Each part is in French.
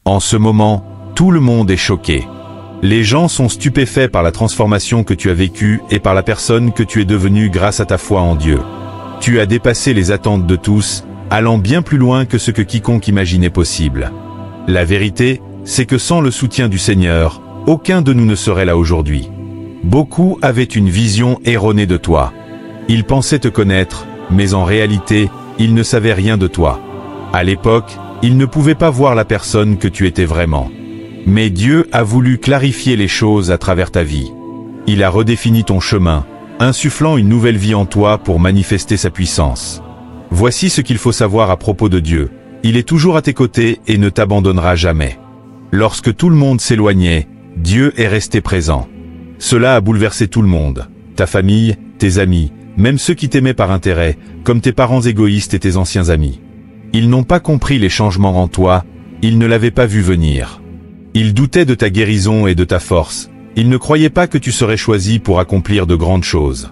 En ce moment, tout le monde est choqué. Les gens sont stupéfaits par la transformation que tu as vécue et par la personne que tu es devenue grâce à ta foi en Dieu. Tu as dépassé les attentes de tous, allant bien plus loin que ce que quiconque imaginait possible. La vérité, c'est que sans le soutien du Seigneur, aucun de nous ne serait là aujourd'hui. Beaucoup avaient une vision erronée de toi. Ils pensaient te connaître, mais en réalité, ils ne savaient rien de toi. À l'époque, ils ne pouvaient pas voir la personne que tu étais vraiment. Mais Dieu a voulu clarifier les choses à travers ta vie. Il a redéfini ton chemin, insufflant une nouvelle vie en toi pour manifester sa puissance. Voici ce qu'il faut savoir à propos de Dieu. Il est toujours à tes côtés et ne t'abandonnera jamais. Lorsque tout le monde s'éloignait, Dieu est resté présent. Cela a bouleversé tout le monde, ta famille, tes amis, même ceux qui t'aimaient par intérêt, comme tes parents égoïstes et tes anciens amis. Ils n'ont pas compris les changements en toi, ils ne l'avaient pas vu venir. Ils doutaient de ta guérison et de ta force, ils ne croyaient pas que tu serais choisi pour accomplir de grandes choses.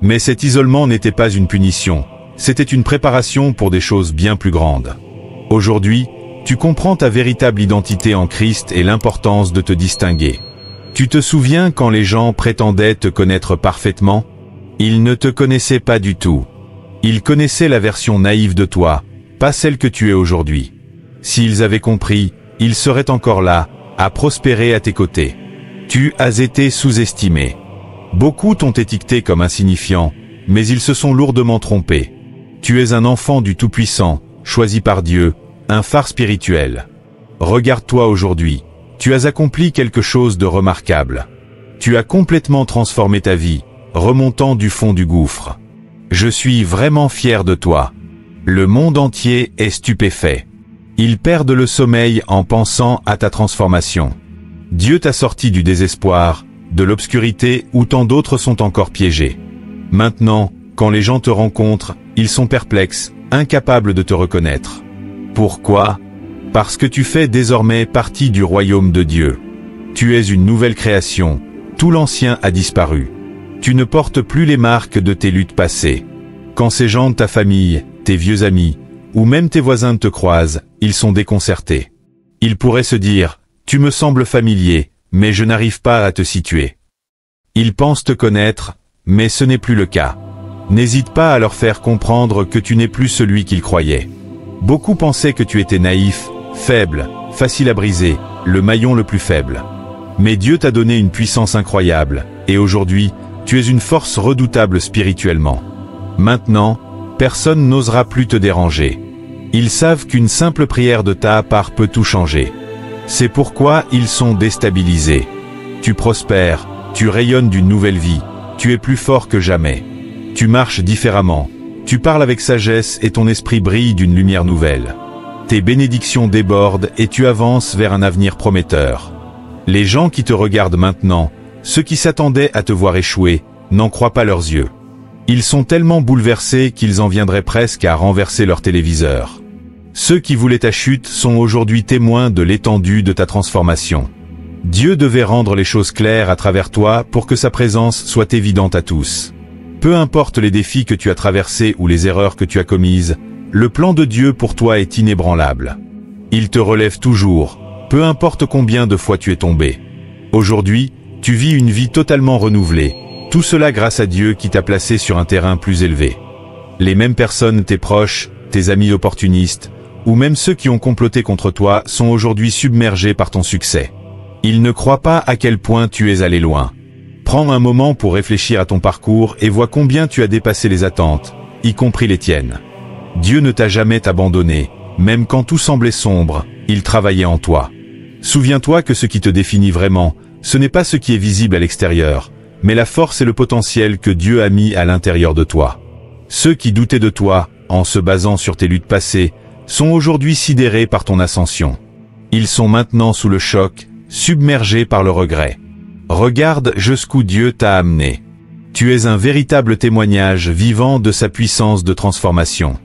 Mais cet isolement n'était pas une punition, c'était une préparation pour des choses bien plus grandes. Aujourd'hui, tu comprends ta véritable identité en Christ et l'importance de te distinguer. Tu te souviens quand les gens prétendaient te connaître parfaitement? Ils ne te connaissaient pas du tout. Ils connaissaient la version naïve de toi, pas celle que tu es aujourd'hui. S'ils avaient compris, ils seraient encore là, à prospérer à tes côtés. Tu as été sous-estimé. Beaucoup t'ont étiqueté comme insignifiant, mais ils se sont lourdement trompés. Tu es un enfant du Tout-Puissant, choisi par Dieu, un phare spirituel. Regarde-toi aujourd'hui, tu as accompli quelque chose de remarquable. Tu as complètement transformé ta vie, remontant du fond du gouffre. Je suis vraiment fier de toi. Le monde entier est stupéfait. Ils perdent le sommeil en pensant à ta transformation. Dieu t'a sorti du désespoir, de l'obscurité où tant d'autres sont encore piégés. Maintenant, quand les gens te rencontrent, ils sont perplexes, incapables de te reconnaître. Pourquoi? Parce que tu fais désormais partie du royaume de Dieu. Tu es une nouvelle création, tout l'ancien a disparu. Tu ne portes plus les marques de tes luttes passées. Quand ces gens de ta famille, tes vieux amis, ou même tes voisins te croisent, ils sont déconcertés. Ils pourraient se dire, tu me sembles familier, mais je n'arrive pas à te situer. Ils pensent te connaître, mais ce n'est plus le cas. N'hésite pas à leur faire comprendre que tu n'es plus celui qu'ils croyaient. Beaucoup pensaient que tu étais naïf, faible, facile à briser, le maillon le plus faible. Mais Dieu t'a donné une puissance incroyable, et aujourd'hui, tu es une force redoutable spirituellement. Maintenant, personne n'osera plus te déranger. Ils savent qu'une simple prière de ta part peut tout changer. C'est pourquoi ils sont déstabilisés. Tu prospères, tu rayonnes d'une nouvelle vie, tu es plus fort que jamais. Tu marches différemment, tu parles avec sagesse et ton esprit brille d'une lumière nouvelle. Tes bénédictions débordent et tu avances vers un avenir prometteur. Les gens qui te regardent maintenant, ceux qui s'attendaient à te voir échouer, n'en croient pas leurs yeux. Ils sont tellement bouleversés qu'ils en viendraient presque à renverser leur téléviseur. Ceux qui voulaient ta chute sont aujourd'hui témoins de l'étendue de ta transformation. Dieu devait rendre les choses claires à travers toi pour que sa présence soit évidente à tous. Peu importe les défis que tu as traversés ou les erreurs que tu as commises, le plan de Dieu pour toi est inébranlable. Il te relève toujours, peu importe combien de fois tu es tombé. Aujourd'hui, tu vis une vie totalement renouvelée, tout cela grâce à Dieu qui t'a placé sur un terrain plus élevé. Les mêmes personnes, tes proches, tes amis opportunistes, ou même ceux qui ont comploté contre toi sont aujourd'hui submergés par ton succès. Ils ne croient pas à quel point tu es allé loin. Prends un moment pour réfléchir à ton parcours et vois combien tu as dépassé les attentes, y compris les tiennes. Dieu ne t'a jamais abandonné, même quand tout semblait sombre, il travaillait en toi. Souviens-toi que ce qui te définit vraiment, ce n'est pas ce qui est visible à l'extérieur, mais la force et le potentiel que Dieu a mis à l'intérieur de toi. Ceux qui doutaient de toi, en se basant sur tes luttes passées, sont aujourd'hui sidérés par ton ascension. Ils sont maintenant sous le choc, submergés par le regret. Regarde jusqu'où Dieu t'a amené. Tu es un véritable témoignage vivant de sa puissance de transformation.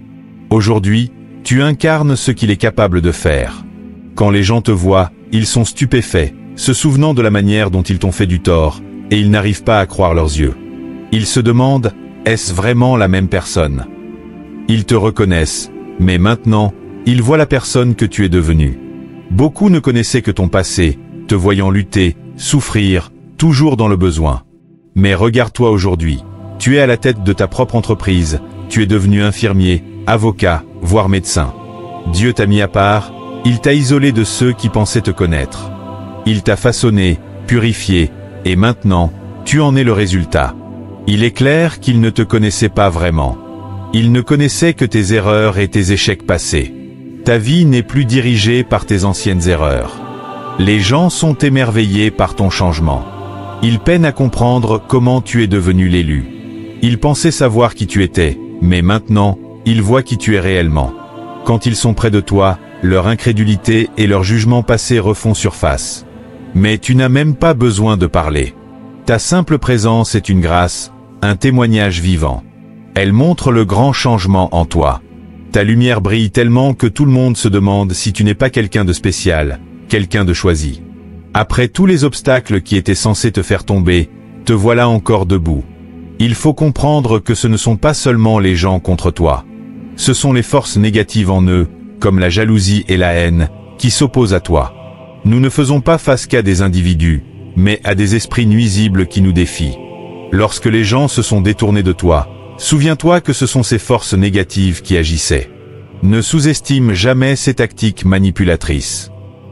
Aujourd'hui, tu incarnes ce qu'il est capable de faire. Quand les gens te voient, ils sont stupéfaits, se souvenant de la manière dont ils t'ont fait du tort, et ils n'arrivent pas à croire leurs yeux. Ils se demandent, est-ce vraiment la même personne? Ils te reconnaissent, mais maintenant, ils voient la personne que tu es devenue. Beaucoup ne connaissaient que ton passé, te voyant lutter, souffrir, toujours dans le besoin. Mais regarde-toi aujourd'hui. Tu es à la tête de ta propre entreprise, tu es devenu infirmier, avocat, voire médecin. Dieu t'a mis à part, il t'a isolé de ceux qui pensaient te connaître. Il t'a façonné, purifié, et maintenant, tu en es le résultat. Il est clair qu'il ne te connaissait pas vraiment. Il ne connaissait que tes erreurs et tes échecs passés. Ta vie n'est plus dirigée par tes anciennes erreurs. Les gens sont émerveillés par ton changement. Ils peinent à comprendre comment tu es devenu l'élu. Ils pensaient savoir qui tu étais, mais maintenant, ils voient qui tu es réellement. Quand ils sont près de toi, leur incrédulité et leur jugement passé refont surface. Mais tu n'as même pas besoin de parler. Ta simple présence est une grâce, un témoignage vivant. Elle montre le grand changement en toi. Ta lumière brille tellement que tout le monde se demande si tu n'es pas quelqu'un de spécial, quelqu'un de choisi. Après tous les obstacles qui étaient censés te faire tomber, te voilà encore debout. Il faut comprendre que ce ne sont pas seulement les gens contre toi. Ce sont les forces négatives en eux, comme la jalousie et la haine, qui s'opposent à toi. Nous ne faisons pas face qu'à des individus, mais à des esprits nuisibles qui nous défient. Lorsque les gens se sont détournés de toi, souviens-toi que ce sont ces forces négatives qui agissaient. Ne sous-estime jamais ces tactiques manipulatrices.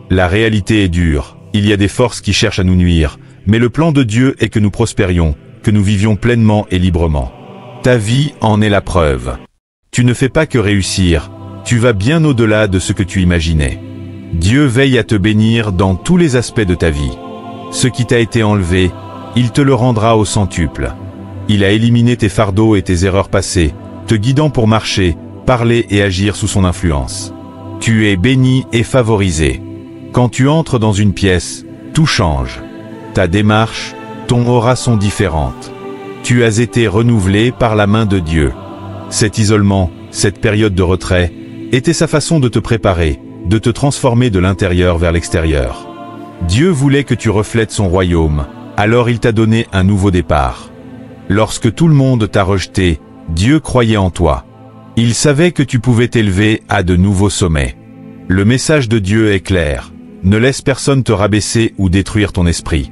La réalité est dure, il y a des forces qui cherchent à nous nuire, mais le plan de Dieu est que nous prospérions, que nous vivions pleinement et librement. Ta vie en est la preuve. Tu ne fais pas que réussir, tu vas bien au-delà de ce que tu imaginais. Dieu veille à te bénir dans tous les aspects de ta vie. Ce qui t'a été enlevé, il te le rendra au centuple. Il a éliminé tes fardeaux et tes erreurs passées, te guidant pour marcher, parler et agir sous son influence. Tu es béni et favorisé. Quand tu entres dans une pièce, tout change. Ta démarche, ton aura sont différentes. Tu as été renouvelé par la main de Dieu. Cet isolement, cette période de retrait, était sa façon de te préparer, de te transformer de l'intérieur vers l'extérieur. Dieu voulait que tu reflètes son royaume, alors il t'a donné un nouveau départ. Lorsque tout le monde t'a rejeté, Dieu croyait en toi. Il savait que tu pouvais t'élever à de nouveaux sommets. Le message de Dieu est clair. Ne laisse personne te rabaisser ou détruire ton esprit.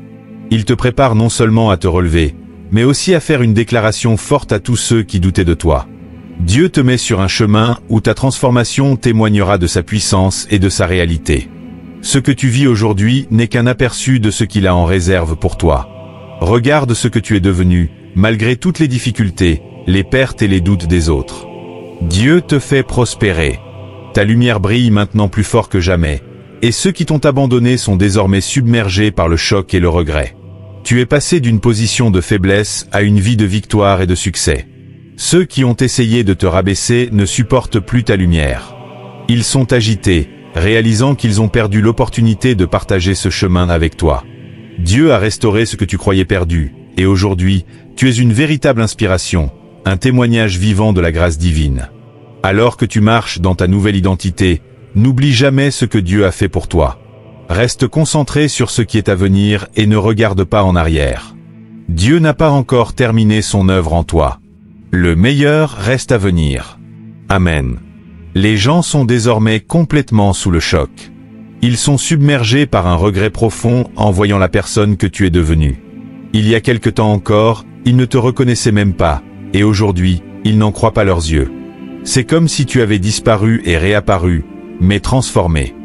Il te prépare non seulement à te relever, mais aussi à faire une déclaration forte à tous ceux qui doutaient de toi. Dieu te met sur un chemin où ta transformation témoignera de sa puissance et de sa réalité. Ce que tu vis aujourd'hui n'est qu'un aperçu de ce qu'il a en réserve pour toi. Regarde ce que tu es devenu, malgré toutes les difficultés, les pertes et les doutes des autres. Dieu te fait prospérer. Ta lumière brille maintenant plus fort que jamais, et ceux qui t'ont abandonné sont désormais submergés par le choc et le regret. Tu es passé d'une position de faiblesse à une vie de victoire et de succès. Ceux qui ont essayé de te rabaisser ne supportent plus ta lumière. Ils sont agités, réalisant qu'ils ont perdu l'opportunité de partager ce chemin avec toi. Dieu a restauré ce que tu croyais perdu, et aujourd'hui, tu es une véritable inspiration, un témoignage vivant de la grâce divine. Alors que tu marches dans ta nouvelle identité, n'oublie jamais ce que Dieu a fait pour toi. Reste concentré sur ce qui est à venir et ne regarde pas en arrière. Dieu n'a pas encore terminé son œuvre en toi. Le meilleur reste à venir. Amen. Les gens sont désormais complètement sous le choc. Ils sont submergés par un regret profond en voyant la personne que tu es devenue. Il y a quelque temps encore, ils ne te reconnaissaient même pas, et aujourd'hui, ils n'en croient pas leurs yeux. C'est comme si tu avais disparu et réapparu, mais transformé.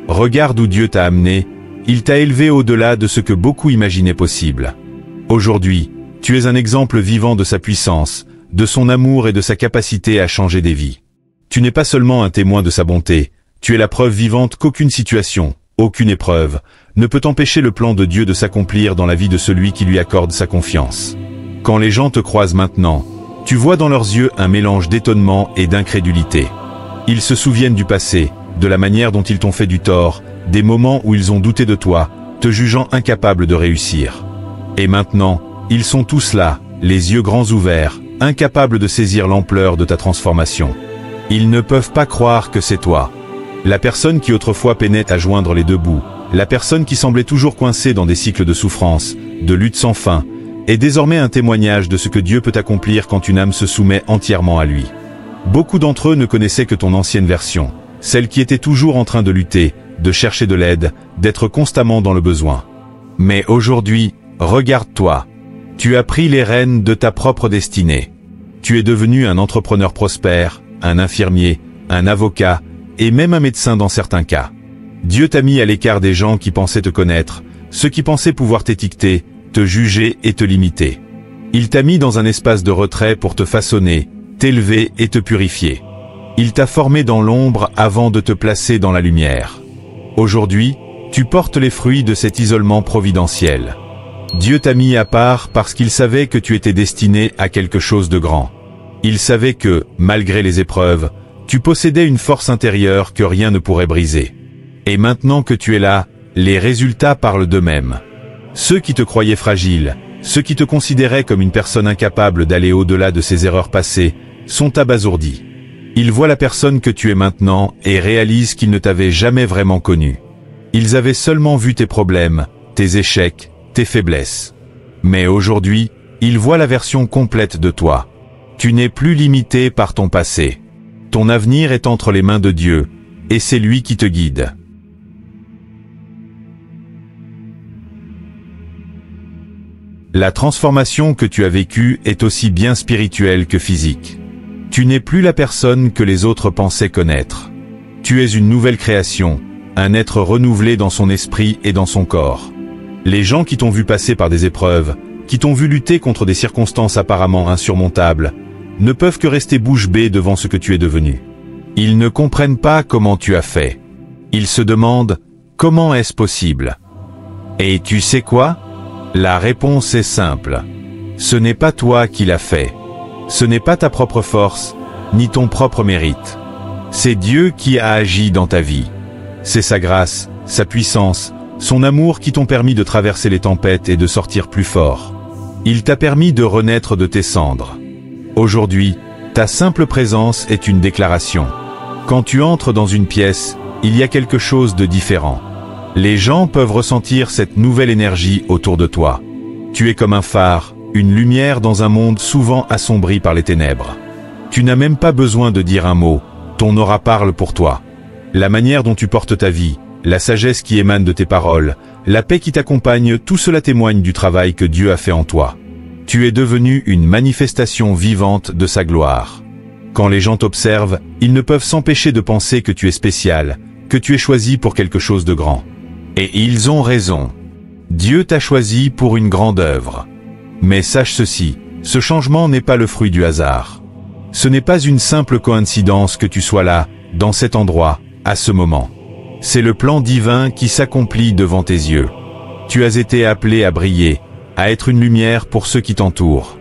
Regarde où Dieu t'a amené, il t'a élevé au-delà de ce que beaucoup imaginaient possible. Aujourd'hui, tu es un exemple vivant de sa puissance, de son amour et de sa capacité à changer des vies. Tu n'es pas seulement un témoin de sa bonté, tu es la preuve vivante qu'aucune situation, aucune épreuve, ne peut empêcher le plan de Dieu de s'accomplir dans la vie de celui qui lui accorde sa confiance. Quand les gens te croisent maintenant, tu vois dans leurs yeux un mélange d'étonnement et d'incrédulité. Ils se souviennent du passé, de la manière dont ils t'ont fait du tort, des moments où ils ont douté de toi, te jugeant incapable de réussir. Et maintenant, ils sont tous là, les yeux grands ouverts, incapables de saisir l'ampleur de ta transformation. Ils ne peuvent pas croire que c'est toi. La personne qui autrefois peinait à joindre les deux bouts, la personne qui semblait toujours coincée dans des cycles de souffrance, de lutte sans fin, est désormais un témoignage de ce que Dieu peut accomplir quand une âme se soumet entièrement à lui. Beaucoup d'entre eux ne connaissaient que ton ancienne version, celle qui était toujours en train de lutter, de chercher de l'aide, d'être constamment dans le besoin. Mais aujourd'hui, regarde-toi. Tu as pris les rênes de ta propre destinée. Tu es devenu un entrepreneur prospère, un infirmier, un avocat, et même un médecin dans certains cas. Dieu t'a mis à l'écart des gens qui pensaient te connaître, ceux qui pensaient pouvoir t'étiqueter, te juger et te limiter. Il t'a mis dans un espace de retrait pour te façonner, t'élever et te purifier. Il t'a formé dans l'ombre avant de te placer dans la lumière. Aujourd'hui, tu portes les fruits de cet isolement providentiel. Dieu t'a mis à part parce qu'il savait que tu étais destiné à quelque chose de grand. Il savait que, malgré les épreuves, tu possédais une force intérieure que rien ne pourrait briser. Et maintenant que tu es là, les résultats parlent d'eux-mêmes. Ceux qui te croyaient fragile, ceux qui te considéraient comme une personne incapable d'aller au-delà de ses erreurs passées, sont abasourdis. Ils voient la personne que tu es maintenant et réalisent qu'ils ne t'avaient jamais vraiment connu. Ils avaient seulement vu tes problèmes, tes échecs, tes faiblesses. Mais aujourd'hui, ils voient la version complète de toi. Tu n'es plus limité par ton passé. Ton avenir est entre les mains de Dieu, et c'est lui qui te guide. La transformation que tu as vécue est aussi bien spirituelle que physique. Tu n'es plus la personne que les autres pensaient connaître. Tu es une nouvelle création, un être renouvelé dans son esprit et dans son corps. Les gens qui t'ont vu passer par des épreuves, qui t'ont vu lutter contre des circonstances apparemment insurmontables, ne peuvent que rester bouche bée devant ce que tu es devenu. Ils ne comprennent pas comment tu as fait. Ils se demandent « Comment est-ce possible ?» Et tu sais quoi ? La réponse est simple. Ce n'est pas toi qui l'as fait. Ce n'est pas ta propre force, ni ton propre mérite. C'est Dieu qui a agi dans ta vie. C'est sa grâce, sa puissance, son amour qui t'ont permis de traverser les tempêtes et de sortir plus fort. Il t'a permis de renaître de tes cendres. Aujourd'hui, ta simple présence est une déclaration. Quand tu entres dans une pièce, il y a quelque chose de différent. Les gens peuvent ressentir cette nouvelle énergie autour de toi. Tu es comme un phare, une lumière dans un monde souvent assombri par les ténèbres. Tu n'as même pas besoin de dire un mot, ton aura parle pour toi. La manière dont tu portes ta vie, la sagesse qui émane de tes paroles, la paix qui t'accompagne, tout cela témoigne du travail que Dieu a fait en toi. Tu es devenu une manifestation vivante de sa gloire. Quand les gens t'observent, ils ne peuvent s'empêcher de penser que tu es spécial, que tu es choisi pour quelque chose de grand. Et ils ont raison. Dieu t'a choisi pour une grande œuvre. Mais sache ceci, ce changement n'est pas le fruit du hasard. Ce n'est pas une simple coïncidence que tu sois là, dans cet endroit, à ce moment. C'est le plan divin qui s'accomplit devant tes yeux. Tu as été appelé à briller, à être une lumière pour ceux qui t'entourent.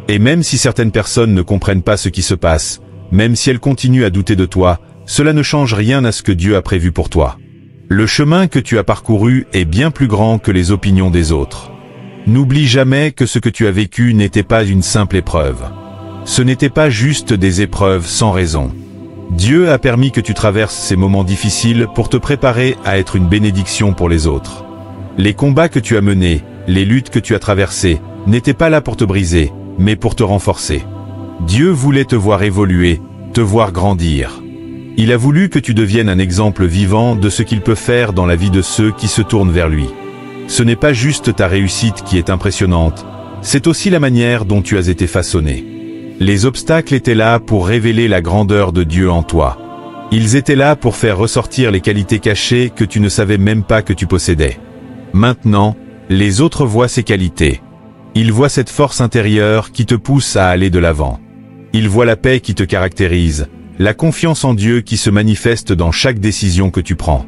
Et même si certaines personnes ne comprennent pas ce qui se passe, même si elles continuent à douter de toi, cela ne change rien à ce que Dieu a prévu pour toi. Le chemin que tu as parcouru est bien plus grand que les opinions des autres. N'oublie jamais que ce que tu as vécu n'était pas une simple épreuve. Ce n'était pas juste des épreuves sans raison. Dieu a permis que tu traverses ces moments difficiles pour te préparer à être une bénédiction pour les autres. Les combats que tu as menés, les luttes que tu as traversées, n'étaient pas là pour te briser, mais pour te renforcer. Dieu voulait te voir évoluer, te voir grandir. Il a voulu que tu deviennes un exemple vivant de ce qu'il peut faire dans la vie de ceux qui se tournent vers lui. Ce n'est pas juste ta réussite qui est impressionnante, c'est aussi la manière dont tu as été façonné. Les obstacles étaient là pour révéler la grandeur de Dieu en toi. Ils étaient là pour faire ressortir les qualités cachées que tu ne savais même pas que tu possédais. Maintenant, les autres voient ces qualités. Ils voient cette force intérieure qui te pousse à aller de l'avant. Ils voient la paix qui te caractérise, la confiance en Dieu qui se manifeste dans chaque décision que tu prends.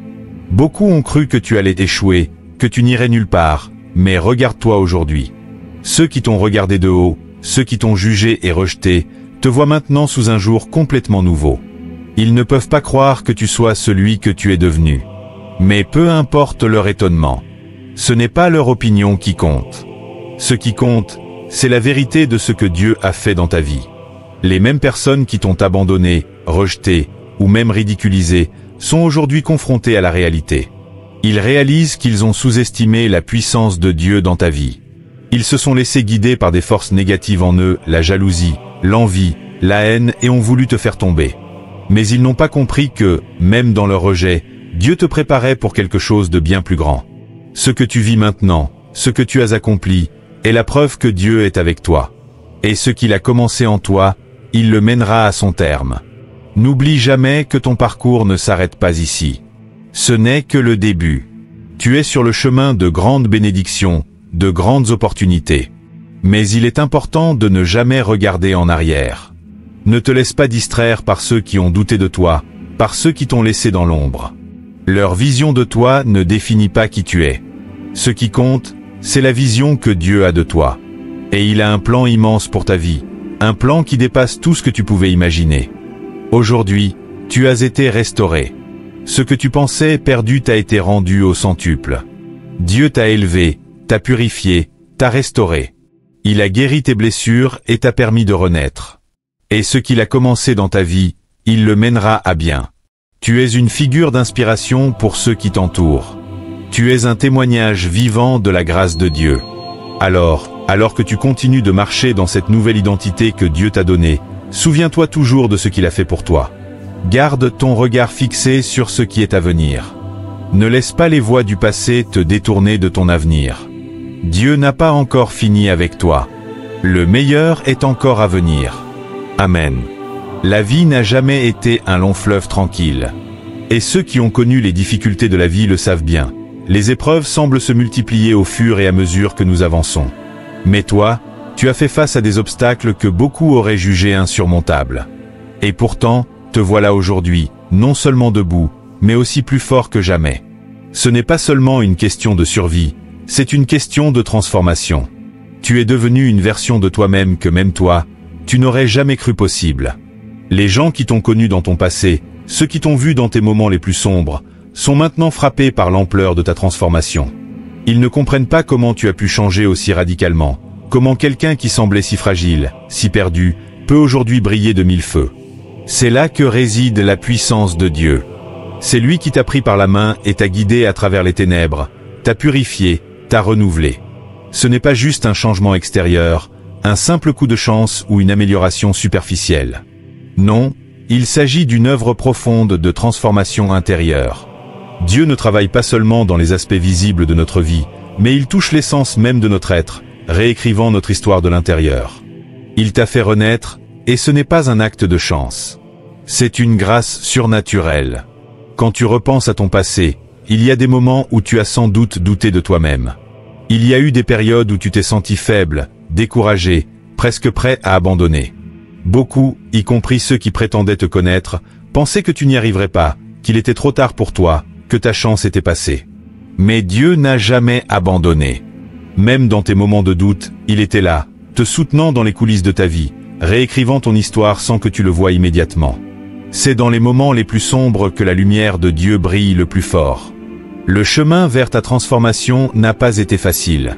Beaucoup ont cru que tu allais échouer, que tu n'irais nulle part, mais regarde-toi aujourd'hui. Ceux qui t'ont regardé de haut, ceux qui t'ont jugé et rejeté, te voient maintenant sous un jour complètement nouveau. Ils ne peuvent pas croire que tu sois celui que tu es devenu. Mais peu importe leur étonnement. Ce n'est pas leur opinion qui compte. Ce qui compte, c'est la vérité de ce que Dieu a fait dans ta vie. Les mêmes personnes qui t'ont abandonné, rejeté, ou même ridiculisé, sont aujourd'hui confrontées à la réalité. Ils réalisent qu'ils ont sous-estimé la puissance de Dieu dans ta vie. Ils se sont laissés guider par des forces négatives en eux, la jalousie, l'envie, la haine et ont voulu te faire tomber. Mais ils n'ont pas compris que, même dans leur rejet, Dieu te préparait pour quelque chose de bien plus grand. Ce que tu vis maintenant, ce que tu as accompli, est la preuve que Dieu est avec toi. Et ce qu'il a commencé en toi, il le mènera à son terme. N'oublie jamais que ton parcours ne s'arrête pas ici. Ce n'est que le début. Tu es sur le chemin de grandes bénédictions, de grandes opportunités. Mais il est important de ne jamais regarder en arrière. Ne te laisse pas distraire par ceux qui ont douté de toi, par ceux qui t'ont laissé dans l'ombre. Leur vision de toi ne définit pas qui tu es. Ce qui compte, c'est la vision que Dieu a de toi. Et il a un plan immense pour ta vie, un plan qui dépasse tout ce que tu pouvais imaginer. Aujourd'hui, tu as été restauré. Ce que tu pensais perdu t'a été rendu au centuple. Dieu t'a élevé, t'a purifié, t'a restauré. Il a guéri tes blessures et t'a permis de renaître. Et ce qu'il a commencé dans ta vie, il le mènera à bien. Tu es une figure d'inspiration pour ceux qui t'entourent. Tu es un témoignage vivant de la grâce de Dieu. Alors que tu continues de marcher dans cette nouvelle identité que Dieu t'a donnée, souviens-toi toujours de ce qu'il a fait pour toi. Garde ton regard fixé sur ce qui est à venir. Ne laisse pas les voies du passé te détourner de ton avenir. Dieu n'a pas encore fini avec toi. Le meilleur est encore à venir. Amen. La vie n'a jamais été un long fleuve tranquille. Et ceux qui ont connu les difficultés de la vie le savent bien. Les épreuves semblent se multiplier au fur et à mesure que nous avançons. Mais toi, tu as fait face à des obstacles que beaucoup auraient jugés insurmontables. Et pourtant, te voilà aujourd'hui, non seulement debout, mais aussi plus fort que jamais. Ce n'est pas seulement une question de survie, c'est une question de transformation. Tu es devenu une version de toi-même que même toi, tu n'aurais jamais cru possible. Les gens qui t'ont connu dans ton passé, ceux qui t'ont vu dans tes moments les plus sombres, sont maintenant frappés par l'ampleur de ta transformation. Ils ne comprennent pas comment tu as pu changer aussi radicalement, comment quelqu'un qui semblait si fragile, si perdu, peut aujourd'hui briller de mille feux. C'est là que réside la puissance de Dieu. C'est lui qui t'a pris par la main et t'a guidé à travers les ténèbres, t'a purifié, t'a renouvelé. Ce n'est pas juste un changement extérieur, un simple coup de chance ou une amélioration superficielle. Non, il s'agit d'une œuvre profonde de transformation intérieure. Dieu ne travaille pas seulement dans les aspects visibles de notre vie, mais il touche l'essence même de notre être, réécrivant notre histoire de l'intérieur. Il t'a fait renaître, et ce n'est pas un acte de chance. C'est une grâce surnaturelle. Quand tu repenses à ton passé, il y a des moments où tu as sans doute douté de toi-même. Il y a eu des périodes où tu t'es senti faible, découragé, presque prêt à abandonner. Beaucoup, y compris ceux qui prétendaient te connaître, pensaient que tu n'y arriverais pas, qu'il était trop tard pour toi, que ta chance était passée. Mais Dieu n'a jamais abandonné. Même dans tes moments de doute, il était là, te soutenant dans les coulisses de ta vie, réécrivant ton histoire sans que tu le voies immédiatement. C'est dans les moments les plus sombres que la lumière de Dieu brille le plus fort. Le chemin vers ta transformation n'a pas été facile.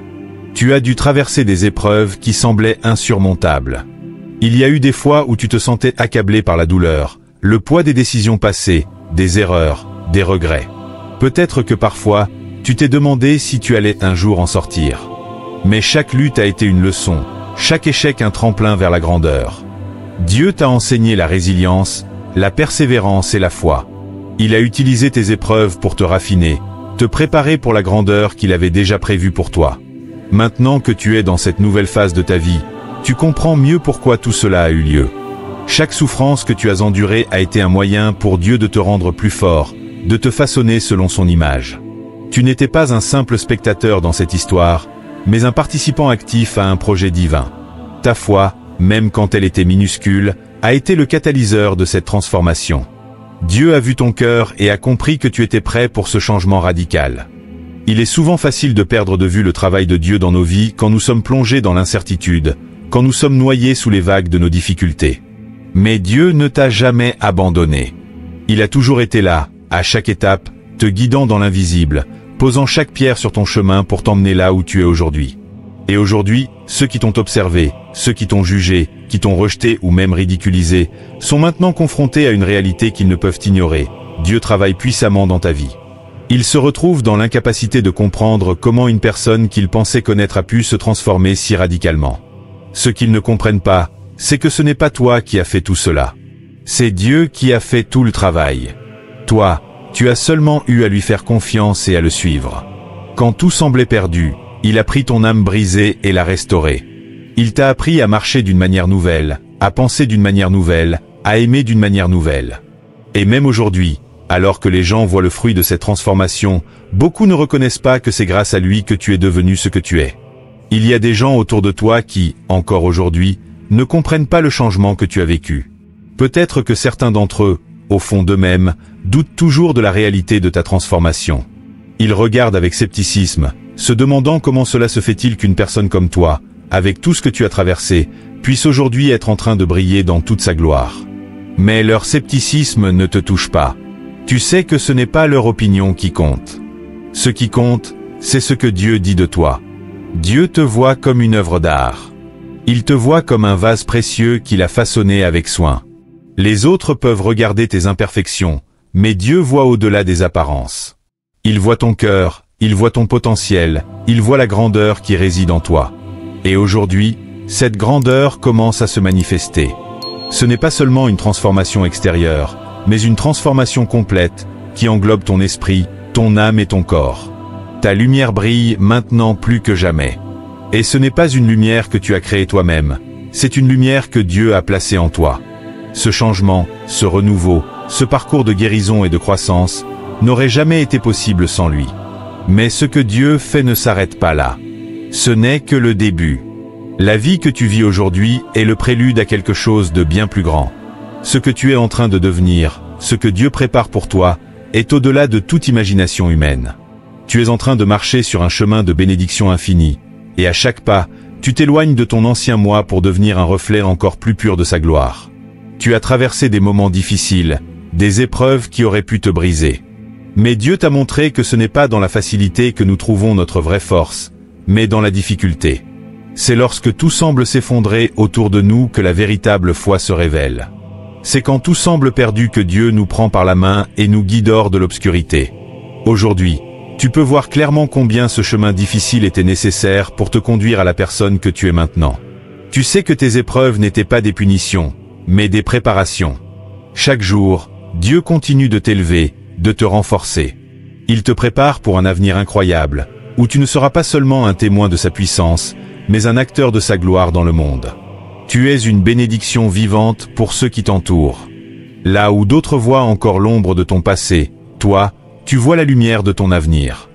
Tu as dû traverser des épreuves qui semblaient insurmontables. Il y a eu des fois où tu te sentais accablé par la douleur, le poids des décisions passées, des erreurs, des regrets. Peut-être que parfois, tu t'es demandé si tu allais un jour en sortir. Mais chaque lutte a été une leçon, chaque échec un tremplin vers la grandeur. Dieu t'a enseigné la résilience, la persévérance et la foi. Il a utilisé tes épreuves pour te raffiner, te préparer pour la grandeur qu'il avait déjà prévue pour toi. Maintenant que tu es dans cette nouvelle phase de ta vie, tu comprends mieux pourquoi tout cela a eu lieu. Chaque souffrance que tu as endurée a été un moyen pour Dieu de te rendre plus fort, de te façonner selon son image. Tu n'étais pas un simple spectateur dans cette histoire, mais un participant actif à un projet divin. Ta foi, même quand elle était minuscule, a été le catalyseur de cette transformation. Dieu a vu ton cœur et a compris que tu étais prêt pour ce changement radical. Il est souvent facile de perdre de vue le travail de Dieu dans nos vies quand nous sommes plongés dans l'incertitude, quand nous sommes noyés sous les vagues de nos difficultés. Mais Dieu ne t'a jamais abandonné. Il a toujours été là, à chaque étape, te guidant dans l'invisible, posant chaque pierre sur ton chemin pour t'emmener là où tu es aujourd'hui. Et aujourd'hui, ceux qui t'ont observé, ceux qui t'ont jugé, qui t'ont rejeté ou même ridiculisé, sont maintenant confrontés à une réalité qu'ils ne peuvent ignorer. Dieu travaille puissamment dans ta vie. Ils se retrouvent dans l'incapacité de comprendre comment une personne qu'ils pensaient connaître a pu se transformer si radicalement. Ce qu'ils ne comprennent pas, c'est que ce n'est pas toi qui as fait tout cela. C'est Dieu qui a fait tout le travail. Toi, tu as seulement eu à lui faire confiance et à le suivre. Quand tout semblait perdu, il a pris ton âme brisée et l'a restaurée. Il t'a appris à marcher d'une manière nouvelle, à penser d'une manière nouvelle, à aimer d'une manière nouvelle. Et même aujourd'hui, alors que les gens voient le fruit de cette transformation, beaucoup ne reconnaissent pas que c'est grâce à lui que tu es devenu ce que tu es. Il y a des gens autour de toi qui, encore aujourd'hui, ne comprennent pas le changement que tu as vécu. Peut-être que certains d'entre eux, au fond d'eux-mêmes, doutent toujours de la réalité de ta transformation. Ils regardent avec scepticisme, se demandant comment cela se fait-il qu'une personne comme toi, avec tout ce que tu as traversé, puisse aujourd'hui être en train de briller dans toute sa gloire. Mais leur scepticisme ne te touche pas. Tu sais que ce n'est pas leur opinion qui compte. Ce qui compte, c'est ce que Dieu dit de toi. Dieu te voit comme une œuvre d'art. Il te voit comme un vase précieux qu'il a façonné avec soin. Les autres peuvent regarder tes imperfections, mais Dieu voit au-delà des apparences. Il voit ton cœur, il voit ton potentiel, il voit la grandeur qui réside en toi. Et aujourd'hui, cette grandeur commence à se manifester. Ce n'est pas seulement une transformation extérieure, mais une transformation complète qui englobe ton esprit, ton âme et ton corps. Ta lumière brille maintenant plus que jamais. Et ce n'est pas une lumière que tu as créée toi-même, c'est une lumière que Dieu a placée en toi. Ce changement, ce renouveau, ce parcours de guérison et de croissance n'aurait jamais été possible sans lui. Mais ce que Dieu fait ne s'arrête pas là. Ce n'est que le début. La vie que tu vis aujourd'hui est le prélude à quelque chose de bien plus grand. Ce que tu es en train de devenir, ce que Dieu prépare pour toi, est au-delà de toute imagination humaine. Tu es en train de marcher sur un chemin de bénédiction infinie, et à chaque pas, tu t'éloignes de ton ancien moi pour devenir un reflet encore plus pur de sa gloire. Tu as traversé des moments difficiles, des épreuves qui auraient pu te briser. Mais Dieu t'a montré que ce n'est pas dans la facilité que nous trouvons notre vraie force, mais dans la difficulté. C'est lorsque tout semble s'effondrer autour de nous que la véritable foi se révèle. C'est quand tout semble perdu que Dieu nous prend par la main et nous guide hors de l'obscurité. Aujourd'hui, tu peux voir clairement combien ce chemin difficile était nécessaire pour te conduire à la personne que tu es maintenant. Tu sais que tes épreuves n'étaient pas des punitions, mais des préparations. Chaque jour, Dieu continue de t'élever, de te renforcer. Il te prépare pour un avenir incroyable, où tu ne seras pas seulement un témoin de sa puissance, mais un acteur de sa gloire dans le monde. Tu es une bénédiction vivante pour ceux qui t'entourent. Là où d'autres voient encore l'ombre de ton passé, toi, tu vois la lumière de ton avenir.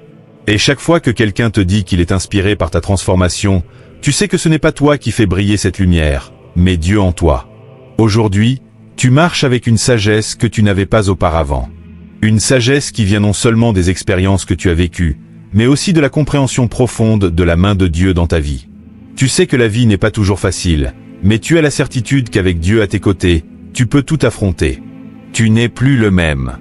Et chaque fois que quelqu'un te dit qu'il est inspiré par ta transformation, tu sais que ce n'est pas toi qui fais briller cette lumière, mais Dieu en toi. Aujourd'hui, tu marches avec une sagesse que tu n'avais pas auparavant. Une sagesse qui vient non seulement des expériences que tu as vécues, mais aussi de la compréhension profonde de la main de Dieu dans ta vie. Tu sais que la vie n'est pas toujours facile, mais tu as la certitude qu'avec Dieu à tes côtés, tu peux tout affronter. Tu n'es plus le même.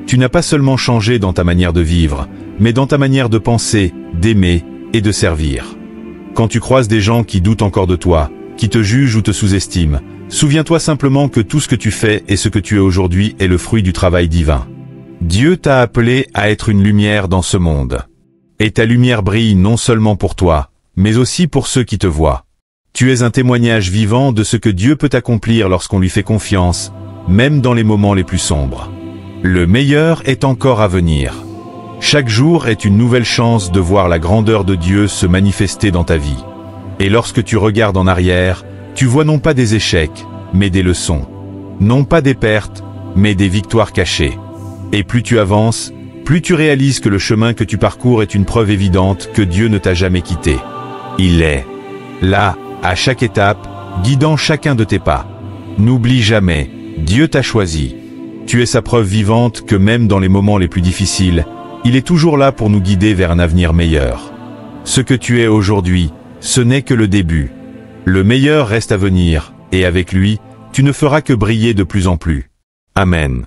Tu n'as pas seulement changé dans ta manière de vivre, mais dans ta manière de penser, d'aimer et de servir. Quand tu croises des gens qui doutent encore de toi, qui te jugent ou te sous-estiment, souviens-toi simplement que tout ce que tu fais et ce que tu es aujourd'hui est le fruit du travail divin. Dieu t'a appelé à être une lumière dans ce monde. Et ta lumière brille non seulement pour toi, mais aussi pour ceux qui te voient. Tu es un témoignage vivant de ce que Dieu peut accomplir lorsqu'on lui fait confiance, même dans les moments les plus sombres. Le meilleur est encore à venir. Chaque jour est une nouvelle chance de voir la grandeur de Dieu se manifester dans ta vie. Et lorsque tu regardes en arrière, tu vois non pas des échecs, mais des leçons. Non pas des pertes, mais des victoires cachées. Et plus tu avances, plus tu réalises que le chemin que tu parcours est une preuve évidente que Dieu ne t'a jamais quitté. Il est là, à chaque étape, guidant chacun de tes pas. N'oublie jamais, Dieu t'a choisi. Tu es sa preuve vivante que même dans les moments les plus difficiles, il est toujours là pour nous guider vers un avenir meilleur. Ce que tu es aujourd'hui, ce n'est que le début. Le meilleur reste à venir, et avec lui, tu ne feras que briller de plus en plus. Amen.